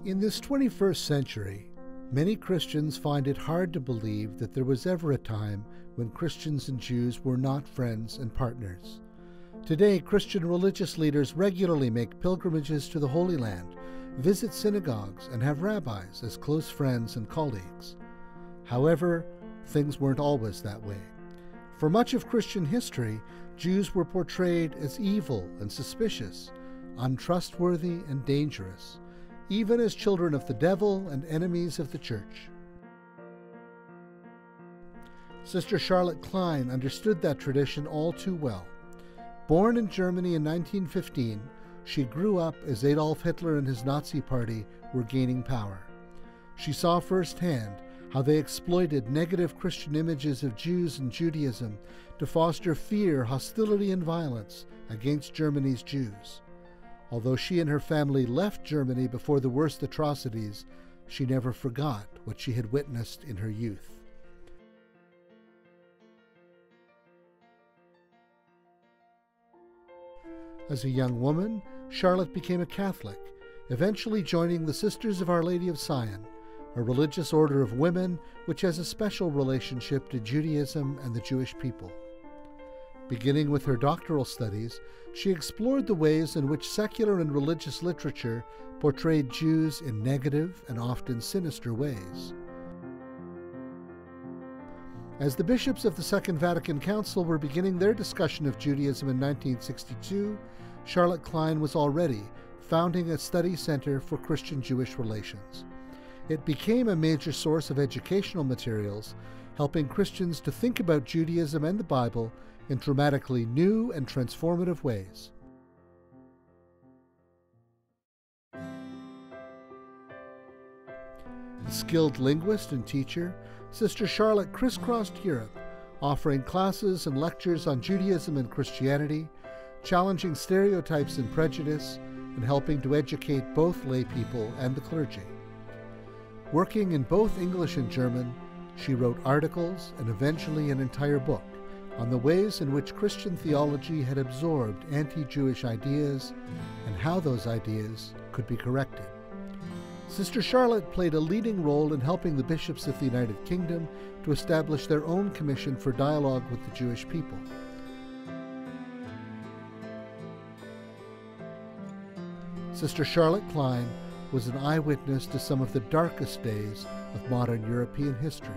In this 21st century, many Christians find it hard to believe that there was ever a time when Christians and Jews were not friends and partners. Today, Christian religious leaders regularly make pilgrimages to the Holy Land, visit synagogues, and have rabbis as close friends and colleagues. However, things weren't always that way. For much of Christian history, Jews were portrayed as evil and suspicious, untrustworthy and dangerous, even as children of the devil and enemies of the church. Sister Charlotte Klein understood that tradition all too well. Born in Germany in 1915, she grew up as Adolf Hitler and his Nazi party were gaining power. She saw firsthand how they exploited negative Christian images of Jews and Judaism to foster fear, hostility, and violence against Germany's Jews. Although she and her family left Germany before the worst atrocities, she never forgot what she had witnessed in her youth. As a young woman, Charlotte became a Catholic, eventually joining the Sisters of Our Lady of Zion, a religious order of women which has a special relationship to Judaism and the Jewish people. Beginning with her doctoral studies, she explored the ways in which secular and religious literature portrayed Jews in negative and often sinister ways. As the bishops of the Second Vatican Council were beginning their discussion of Judaism in 1962, Charlotte Klein was already founding a study center for Christian-Jewish relations. It became a major source of educational materials, helping Christians to think about Judaism and the Bible in dramatically new and transformative ways. A skilled linguist and teacher, Sister Charlotte crisscrossed Europe, offering classes and lectures on Judaism and Christianity, challenging stereotypes and prejudice, and helping to educate both lay people and the clergy. Working in both English and German, she wrote articles and eventually an entire book on the ways in which Christian theology had absorbed anti-Jewish ideas and how those ideas could be corrected. Sister Charlotte played a leading role in helping the bishops of the United Kingdom to establish their own commission for dialogue with the Jewish people. Sister Charlotte Klein was an eyewitness to some of the darkest days of modern European history,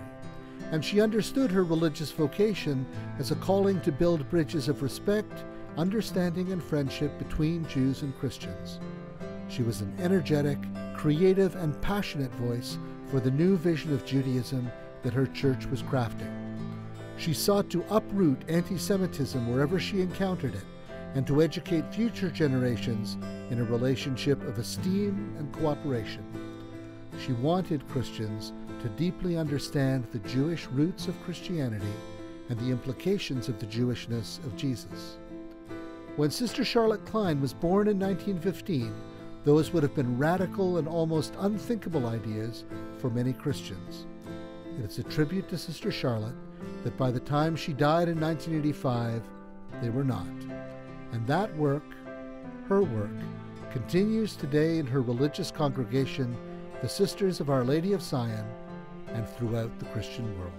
and she understood her religious vocation as a calling to build bridges of respect, understanding, and friendship between Jews and Christians. She was an energetic, creative, and passionate voice for the new vision of Judaism that her church was crafting. She sought to uproot anti-Semitism wherever she encountered it, and to educate future generations in a relationship of esteem and cooperation. She wanted Christians to deeply understand the Jewish roots of Christianity and the implications of the Jewishness of Jesus. When Sister Charlotte Klein was born in 1915, those would have been radical and almost unthinkable ideas for many Christians. It is a tribute to Sister Charlotte that by the time she died in 1985, they were not. And that work, her work, continues today in her religious congregation, the Sisters of Our Lady of Zion, and throughout the Christian world.